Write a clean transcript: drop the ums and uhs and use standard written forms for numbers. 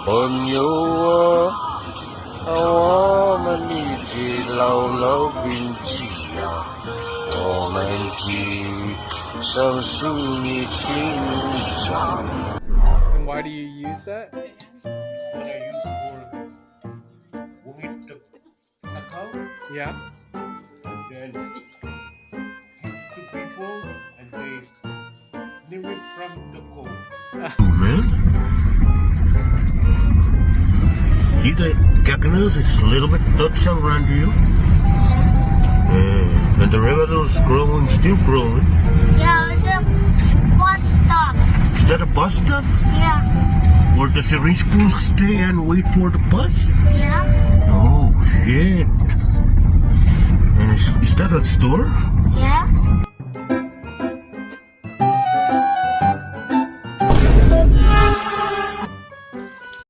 朋友啊，我们一起牢牢铭记呀，我们今生是你情长。 And why do you use that? What I use for womit the cacao, Yeah. then to people and they live it from the cold. Man, see the cactus is a little bit touch around you, and the river is growing, still growing. Yeah, it's a bus stop. Is that a bus stop? Yeah. Where does every school stay and wait for the bus? Yeah. Oh shit! And is that a store?